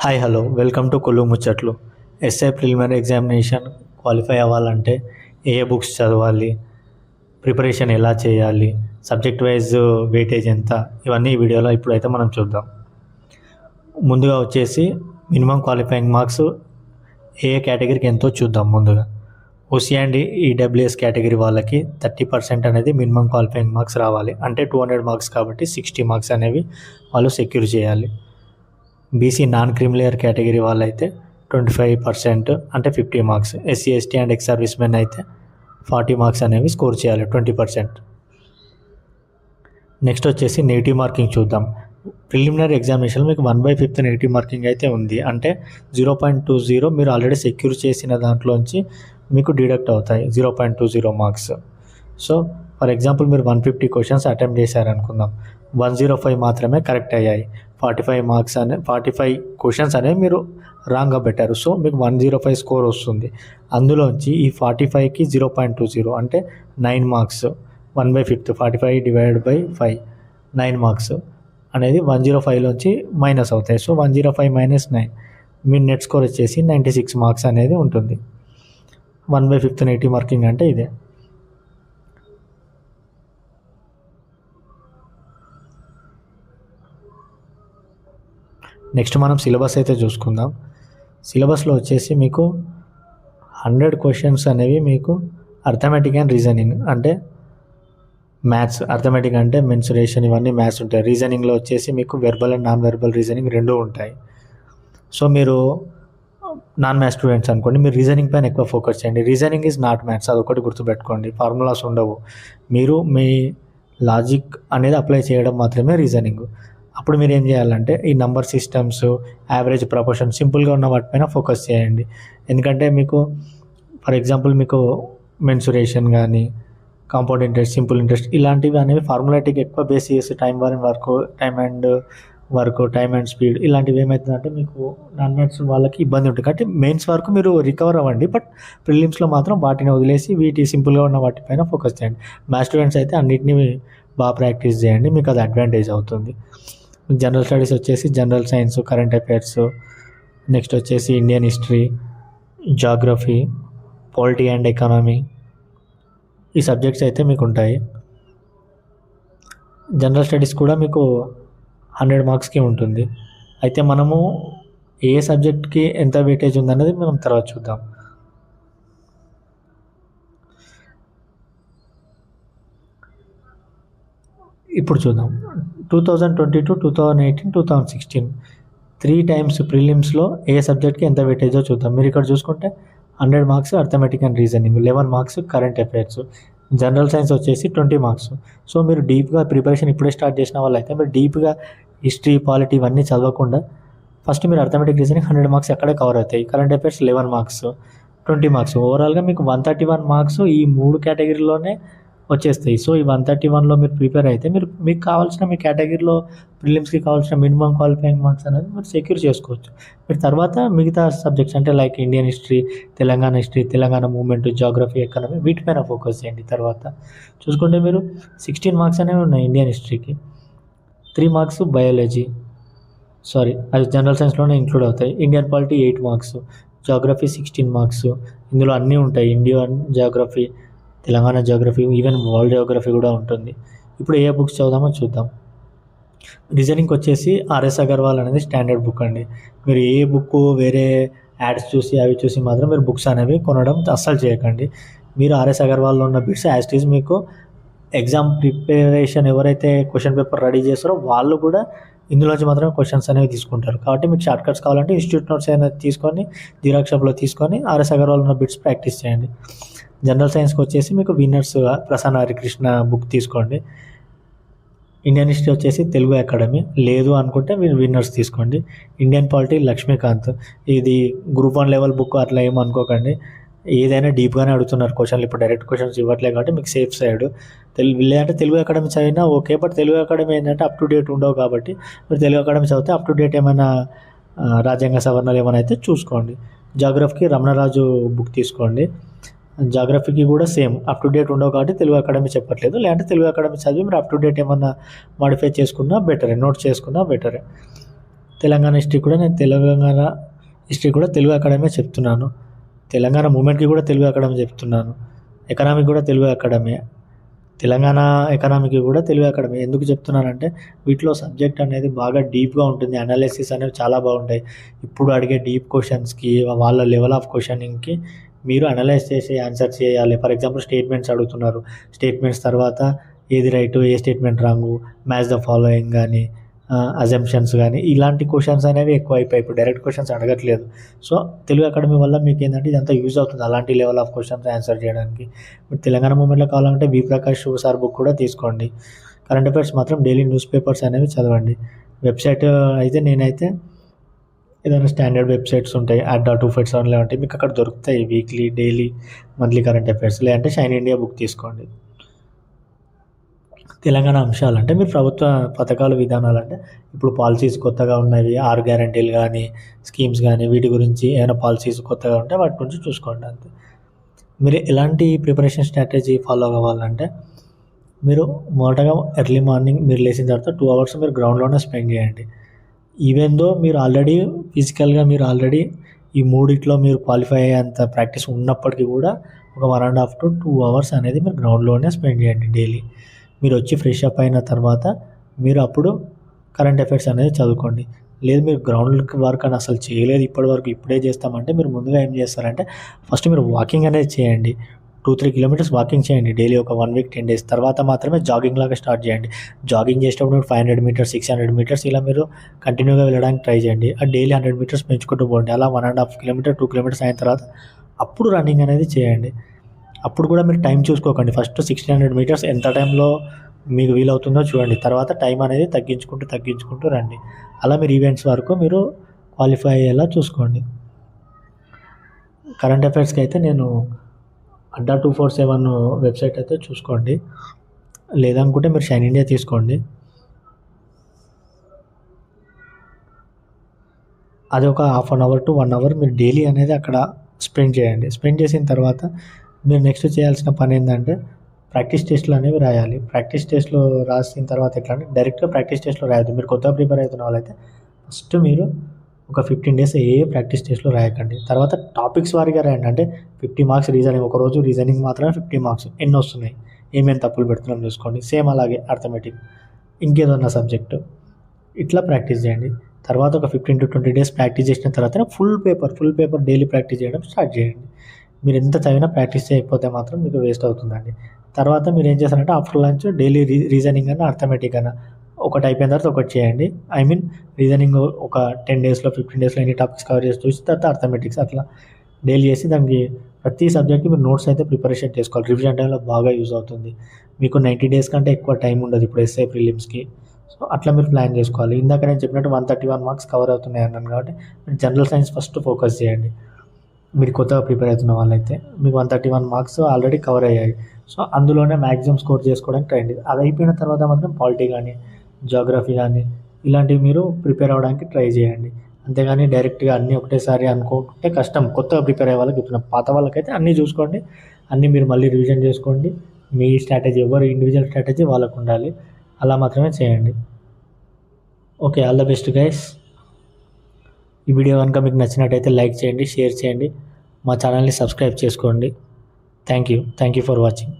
Hi hello welcome to Kollu Muchatlu. SI preliminary examination qualify అవ్వాలంటే ఏ books చదవాలి, preparation ఎలా చేయాలి, సబ్జెక్ట్ వైజ్ వెయిటేజ్ ఎంత, ఇవన్నీ ఈ వీడియోలో ఇప్పుడైతే మనం చూద్దాం. ముందుగా వచ్చేసి మినిమం క్వాలిఫైయింగ్ మార్క్స్ ఏ కేటగిరీకి ఎంతో చూద్దాం. ముందుగా ఓసీ అండ్ ఈడబ్ల్యూఎస్ కేటగిరీ వాళ్ళకి 30% అనేది మినిమం క్వాలిఫైయింగ్ మార్క్స్ రావాలి. అంటే 200 మార్క్స్ కాబట్టి 60 మార్క్స్ అనేవి వాళ్ళు సెక్యూర్ చేయాలి. బీసీ నాన్ క్రిమిలేయర్ కేటగిరీ వాళ్ళైతే 25% అంటే 50 marks. SC ST and ex service men అయితే 40 మార్క్స్ అనేవి స్కోర్ చేయాలి, 20%. నెక్స్ట్ వచ్చేసి నెగిటివ్ మార్కింగ్ చూద్దాం. ప్రిలిమినరీ ఎగ్జామినేషన్ మీకు 1/5 నెగిటివ్ మార్కింగ్ అయితే ఉంది. అంటే 0.20 మీరు ఆల్రెడీ సెక్యూర్ చేసిన దాంట్లోంచి మీకు డిడక్ట్ అవుతాయి 0.20 మార్క్స్. సో ఫర్ ఎగ్జాంపుల్ మీరు 150 క్వశ్చన్స్ అటెంప్ట్ చేశారనుకుందాం, 105 మాత్రమే కరెక్ట్ అయ్యాయి. 45 క్వశ్చన్స్ అనేవి మీరు రాంగ్గా పెట్టారు. సో మీకు 105 స్కోర్ వస్తుంది. అందులోంచి ఈ 45కి 0.20 అంటే 9 మార్క్స్. 1/5 45 డివైడెడ్ బై 5 9 మార్క్స్ అనేది 105లోంచి మైనస్ అవుతాయి. సో 105 మైనస్ 9 మీ నెట్ స్కోర్ వచ్చేసి 96 మార్క్స్ అనేది ఉంటుంది. 1/5 నెగిటివ్ మార్కింగ్ అంటే ఇదే. నెక్స్ట్ మనం సిలబస్ అయితే చూసుకుందాం. సిలబస్లో వచ్చేసి మీకు 100 క్వశ్చన్స్ అనేవి మీకు అర్థమెటిక్ అండ్ రీజనింగ్ అంటే మ్యాథ్స్. అర్థమెటిక్ అంటే మెన్సురేషన్ ఇవన్నీ మ్యాథ్స్ ఉంటాయి. రీజనింగ్లో వచ్చేసి మీకు verbal and non verbal reasoning రెండూ ఉంటాయి. సో మీరు నాన్ మ్యాథ్స్ స్టూడెంట్స్ అనుకోండి, మీరు రీజనింగ్ పైన ఎక్కువ ఫోకస్ చేయండి. రీజనింగ్ ఈజ్ నాట్ మ్యాథ్స్, అదొకటి గుర్తుపెట్టుకోండి. ఫార్ములాస్ ఉండవు, మీరు మీ లాజిక్ అనేది అప్లై చేయడం మాత్రమే రీజనింగ్. అప్పుడు మీరు ఏం చేయాలంటే ఈ నంబర్ సిస్టమ్స్, యావరేజ్ ప్రపోర్షన్ సింపుల్గా ఉన్న వాటిపైన ఫోకస్ చేయండి. ఎందుకంటే మీకు ఫర్ ఎగ్జాంపుల్ మీకు మెన్సురేషన్ కానీ, కాంపౌండ్ ఇంట్రెస్ట్, సింపుల్ ఇంట్రెస్ట్ ఇలాంటివి అనేవి ఫార్ములాటిక్ ఎక్కువ బేస్ చేసి టైం అండ్ స్పీడ్ ఇలాంటివి ఏమవుతుందంటే మీకు నాన్ మ్యాథ్స్ వాళ్ళకి ఇబ్బంది ఉంటుంది. కాబట్టి మెయిన్స్ వరకు మీరు రికవర్ అవ్వండి, బట్ ప్రిలిమ్స్లో మాత్రం వాటిని వదిలేసి వీటి సింపుల్గా ఉన్న వాటిపైన ఫోకస్ చేయండి. మ్యాథ్స్ స్టూడెంట్స్ అయితే అన్నిటిని బాగా ప్రాక్టీస్ చేయండి, మీకు అది అడ్వాంటేజ్ అవుతుంది. జనరల్ స్టడీస్ వచ్చేసి general science, current affairs, next వచ్చేసి Indian history, geography, polity and economy ఈ సబ్జెక్ట్స్ అయితే మీకు ఉంటాయి. జనరల్ స్టడీస్ కూడా మీకు 100 మార్క్స్కి ఉంటుంది. అయితే మనము ఏ సబ్జెక్ట్కి ఎంత వెయిటేజ్ ఉందన్నది మనం తర్వాత చూద్దాం. ఇప్పుడు చూద్దాం 2022, 2018, 2016 3 times ప్రిలిమ్స్లో ఏ సబ్జెక్ట్కి ఎంత వెయిటేజో చూద్దాం. మీరు ఇక్కడ చూసుకుంటే 100 marks arithmetic and reasoning, 11 marks current affairs, general science వచ్చేసి 20 మార్క్స్. సో మీరు డీప్గా ప్రిపరేషన్ ఇప్పుడే స్టార్ట్ చేసిన వాళ్ళైతే మీరు డీప్గా హిస్టరీ, పాలిటీ ఇవన్నీ చదవకుండా ఫస్ట్ మీరు అర్థమెటిక్ రీజనింగ్ 100 మార్క్స్ ఎక్కడే కవర్ అవుతాయి. కరెంట్ అఫైర్స్ 11 మార్క్స్, 20 మార్క్స్, ఓవరాల్గా మీకు 131 మార్క్స్ ఈ 3 కేటగిరీలోనే వచ్చేస్తాయి. సో ఈ 131లో మీరు ప్రిపేర్ అయితే మీకు కావాల్సిన మీ కేటగిరీలో ప్రిలిమ్స్కి కావాల్సిన మినిమం క్వాలిఫైయింగ్ మార్క్స్ అనేది మీరు సెక్యూర్ చేసుకోవచ్చు. మీరు తర్వాత మిగతా సబ్జెక్ట్స్ అంటే like Indian history, Telangana movement, geography, economy వీటిపైన ఫోకస్ చేయండి. తర్వాత చూసుకుంటే మీరు 16 మార్క్స్ అనేవి ఉన్నాయి ఇండియన్ హిస్టరీకి, 3 మార్క్స్ బయాలజీ, అది జనరల్ సైన్స్లోనే ఇంక్లూడ్ అవుతాయి. Indian polity 8 marks, geography 16 marks, ఇందులో అన్నీ ఉంటాయి. Indian geography, Telangana geography, even world geography కూడా ఉంటుంది. ఇప్పుడు ఏ బుక్స్ చదువుదామో చూద్దాం. రీజనింగ్కి వచ్చేసి ఆర్ఎస్ అగర్వాల్ అనేది స్టాండర్డ్ బుక్ అండి. మీరు ఏ బుక్ వేరే యాడ్స్ చూసి అవి చూసి మాత్రం మీరు బుక్స్ అనేవి కొనడం అస్సలు చేయకండి. మీరు ఆర్ఎస్ అగర్వాల్లో ఉన్న బిట్స్ యాజ్ ఇట్ ఈజ్ మీకు ఎగ్జామ్ ప్రిపరేషన్ ఎవరైతే క్వశ్చన్ పేపర్ రెడీ చేస్తారో వాళ్ళు కూడా ఇందులోంచి మాత్రమే క్వశ్చన్స్ అనేవి తీసుకుంటారు. కాబట్టి మీకు షార్ట్ కట్స్ కావాలంటే ఇన్స్టిట్యూట్ నోట్స్ అయినా తీసుకొని జిరాక్స్ షాప్లో తీసుకొని ఆర్ఎస్ అగర్వాల్ ఉన్న బిట్స్ ప్రాక్టీస్ చేయండి. జనరల్ సైన్స్కి వచ్చేసి మీకు విన్నర్స్ ప్రసన్న హరికృష్ణ బుక్ తీసుకోండి. ఇండియన్ హిస్టరీ వచ్చేసి తెలుగు అకాడమీ, లేదు అనుకుంటే మీరు విన్నర్స్ తీసుకోండి. ఇండియన్ పాలిటీ లక్ష్మీకాంత్, ఇది గ్రూప్ 1 లెవెల్ బుక్ అట్లా ఏమనుకోకండి. ఏదైనా డీప్గానే అడుగుతున్నారు క్వశ్చన్లు, ఇప్పుడు డైరెక్ట్ క్వశ్చన్స్ ఇవ్వట్లేదు కాబట్టి మీకు సేఫ్ సైడ్. లేదంటే తెలుగు అకాడమీ చదివినా ఓకే, బట్ తెలుగు అకాడమీ ఏంటంటే అప్ టు డేట్ ఉండవు కాబట్టి మీరు తెలుగు అకాడమీ చదివితే అప్ టు డేట్ ఏమైనా రాజ్యాంగ సవరణలు ఏమైనా అయితే చూసుకోండి. జాగ్రఫీకి రమణరాజు బుక్ తీసుకోండి. జాగ్రఫీకి కూడా సేమ్ అప్ టు డేట్ ఉండవు కాబట్టి తెలుగు అకాడమీ చెప్పట్లేదు. లేదంటే తెలుగు అకాడమీ చదివి మీరు అప్ టు డేట్ ఏమన్నా మాడిఫై చేసుకున్నా బెటరే, నోట్ చేసుకున్నా బెటరే. తెలంగాణ హిస్టరీ కూడా నేను తెలంగాణ హిస్టరీ కూడా తెలుగు అకాడమీ చెప్తున్నాను. తెలంగాణ మూమెంట్కి కూడా తెలుగు అకాడమీ చెప్తున్నాను. ఎకనామిక్ కూడా తెలుగు అకాడమీ. తెలంగాణ ఎకనామిక్ కూడా తెలుగు అకాడమీ. ఎందుకు చెప్తున్నానంటే వీటిలో సబ్జెక్ట్ అనేది బాగా డీప్గా ఉంటుంది. అనాలిసిస్ అనేవి చాలా బాగుంటాయి. ఇప్పుడు అడిగే డీప్ క్వశ్చన్స్కి వాళ్ళ లెవెల్ ఆఫ్ క్వశ్చనింగ్కి మీరు అనలైజ్ చేసి ఆన్సర్ చేయాలి. ఫర్ ఎగ్జాంపుల్ స్టేట్మెంట్స్ అడుగుతున్నారు. స్టేట్మెంట్స్ తర్వాత ఏది right, A statement wrong, match the following కానీ, అజంప్షన్స్ కానీ ఇలాంటి క్వశ్చన్స్ అనేవి ఎక్కువ అయిపోయి ఇప్పుడు డైరెక్ట్ క్వశ్చన్స్ అడగట్లేదు. సో తెలుగు అకాడమీ వల్ల మీకు ఏంటంటే ఇదంతా యూజ్ అవుతుంది అలాంటి లెవెల్ ఆఫ్ క్వశ్చన్స్ ఆన్సర్ చేయడానికి. మీరు తెలంగాణ మూమెంట్లో కావాలంటే వి ప్రకాష్ సార్ బుక్ కూడా తీసుకోండి. కరెంట్ అఫైర్స్ మాత్రం డైలీ న్యూస్ పేపర్స్ అనేవి చదవండి. వెబ్సైట్ అయితే నేనైతే ఏదైనా స్టాండర్డ్ వెబ్సైట్స్ ఉంటాయి, @257 ఉంటాయి, మీకు అక్కడ దొరుకుతాయి weekly, daily, monthly current affairs. లేదంటే షైన్ ఇండియా బుక్ తీసుకోండి. తెలంగాణ అంశాలు అంటే మీరు ప్రభుత్వ పథకాలు, విధానాలు అంటే ఇప్పుడు పాలసీస్ కొత్తగా ఉన్నవి, 6 గ్యారంటీలు కానీ, స్కీమ్స్ కానీ, వీటి గురించి ఏమైనా పాలసీస్ కొత్తగా ఉంటే వాటి గురించి చూసుకోండి అంతే. మీరు ఎలాంటి ప్రిపరేషన్ స్ట్రాటజీ ఫాలో కావాలంటే మీరు మొదటగా ఎర్లీ మార్నింగ్ మీరు లేచిన తర్వాత 2 అవర్స్ మీరు గ్రౌండ్లోనే స్పెండ్ చేయండి. ఈవెన్ దో మీరు ఆల్రెడీ ఫిజికల్గా మీరు ఆల్రెడీ ఈ మూడిట్లో మీరు క్వాలిఫై అయ్యేంత ప్రాక్టీస్ ఉన్నప్పటికీ కూడా ఒక 1.5 to 2 అవర్స్ అనేది మీరు గ్రౌండ్లోనే స్పెండ్ చేయండి డైలీ. మీరు వచ్చి ఫ్రెష్ అప్ అయిన తర్వాత మీరు అప్పుడు కరెంట్ అఫైర్స్ అనేది చదువుకోండి. లేదు మీరు గ్రౌండ్ వర్క్ అని అసలు చేయలేదు ఇప్పటివరకు, ఇప్పుడే చేస్తామంటే మీరు ముందుగా ఏం చేస్తారంటే ఫస్ట్ మీరు వాకింగ్ అనేది చేయండి. 2-3 కిలోమీటర్స్ వాకింగ్ చేయండి డైలీ ఒక 1 వీక్ 10 days. తర్వాత మాత్రమే జాగింగ్ లాగా స్టార్ట్ చేయండి. జాగింగ్ చేసేటప్పుడు మీరు 500 మీటర్స్, 600 మీటర్స్ ఇలా మీరు కంటిన్యూగా వెళ్ళడానికి ట్రై చేయండి. ఆ డైలీ 100 మీటర్స్ పెంచుకుంటూ పోండి. అలా 1.5 కిలోమీటర్ 2 కిలోమీటర్స్ అయిన తర్వాత అప్పుడు రన్నింగ్ అనేది చేయండి. అప్పుడు కూడా మీరు టైం చూసుకోకండి. ఫస్ట్ 1600 మీటర్స్ ఎంత టైంలో మీకు వీలవుతుందో చూడండి. తర్వాత టైం అనేది తగ్గించుకుంటూ రండి. అలా మీరు ఈవెంట్స్ వరకు మీరు క్వాలిఫై అయ్యేలా చూసుకోండి. కరెంట్ అఫైర్స్కి అయితే నేను @247 వెబ్సైట్ అయితే చూసుకోండి. లేదనుకుంటే మీరు షైన్ ఇండియా తీసుకోండి. అది ఒక 1/2 hour to 1 hour మీరు డైలీ అనేది అక్కడ స్పెండ్ చేయండి. స్పెండ్ చేసిన తర్వాత మీరు నెక్స్ట్ చేయాల్సిన పని ఏంటంటే ప్రాక్టీస్ టెస్ట్లు అనేవి రాయాలి. ప్రాక్టీస్ టెస్ట్లు రాసిన తర్వాత ఎట్లా అంటే డైరెక్ట్గా ప్రాక్టీస్ టెస్ట్లో రాయద్దు. మీరు కొత్తగా ప్రిపేర్ అవుతున్న వాళ్ళైతే ఫస్ట్ మీరు ఒక 15 days ప్రాక్టీస్ టెస్ట్లో రాయకండి. తర్వాత టాపిక్స్ వారీగా రాయండి. అంటే 50 మార్క్స్ రీజనింగ్, ఒకరోజు రీజనింగ్ మాత్రమే 50 మార్క్స్. ఎన్ని వస్తున్నాయి, ఏమేమి తప్పులు పెడుతున్నాం చూసుకోండి. సేమ్ అలాగే అర్థమెటిక్, ఇంకేదన్నా సబ్జెక్టు ఇట్లా ప్రాక్టీస్ చేయండి. తర్వాత ఒక 15 to 20 days ప్రాక్టీస్ చేసిన తర్వాత ఫుల్ పేపర్ డైలీ ప్రాక్టీస్ చేయడం స్టార్ట్ చేయండి. మీరు ఎంత చదివినా ప్రాక్టీస్ చేయకపోతే మాత్రం మీకు వేస్ట్ అవుతుందండి. తర్వాత మీరు ఏం చేస్తారంటే ఆఫ్టర్ లంచ్ డైలీ రీజనింగ్ అన్న అర్థమెటిక్ అన్న ఒకటి అయిపోయిన తర్వాత ఒకటి చేయండి. రీజనింగ్ ఒక 10 daysలో 15 daysలో ఎన్ని టాపిక్స్ కవర్ చేసి చూసి తర్వాత అర్థమెటిక్స్ అట్లా డైలీ చేసి దానికి ప్రతి సబ్జెక్ట్కి మీరు నోట్స్ అయితే ప్రిపరేషన్ చేసుకోవాలి. రివిజన్ టైంలో బాగా యూజ్ అవుతుంది. మీకు 90 days కంటే ఎక్కువ టైం ఉండదు ఇప్పుడు ఎస్ఐ ప్రిలిమ్స్కి. సో అట్లా మీరు ప్లాన్ చేసుకోవాలి. ఇందాక నేను చెప్పినట్టు 131 మార్క్స్ కవర్ అవుతున్నాయి అన్నాను కాబట్టి మీరు జనరల్ సైన్స్ ఫస్ట్ ఫోకస్ చేయండి. మీరు కొత్తగా ప్రిపేర్ అవుతున్న వాళ్ళైతే మీకు 131 మార్క్స్ ఆల్రెడీ కవర్ అయ్యాయి. సో అందులోనే మ్యాక్సిమం స్కోర్ చేసుకోవడానికి ట్రై చేయండి. అది అయిపోయిన తర్వాత మాత్రం పాలిటీ కానీ, జాగ్రఫీ కానీ ఇలాంటివి మీరు ప్రిపేర్ అవ్వడానికి ట్రై చేయండి. అంతేగాని డైరెక్ట్గా అన్నీ ఒకటేసారి అనుకుంటే కష్టం. కొత్తగా ప్రిపేర్ అయ్యే వాళ్ళకి చెప్తున్నా. పాత వాళ్ళకైతే అన్నీ చూసుకోండి, అన్నీ మీరు మళ్ళీ రివిజన్ చేసుకోండి. మీ స్ట్రాటజీ ఎవరు ఇండివిజువల్ స్ట్రాటజీ వాళ్ళకు ఉండాలి. అలా మాత్రమే చేయండి. Okay, all the best guys. ఈ వీడియో కనుక మీకు నచ్చినట్టయితే లైక్ చేయండి, షేర్ చేయండి, మా ఛానల్ని సబ్స్క్రైబ్ చేసుకోండి. Thank you for watching.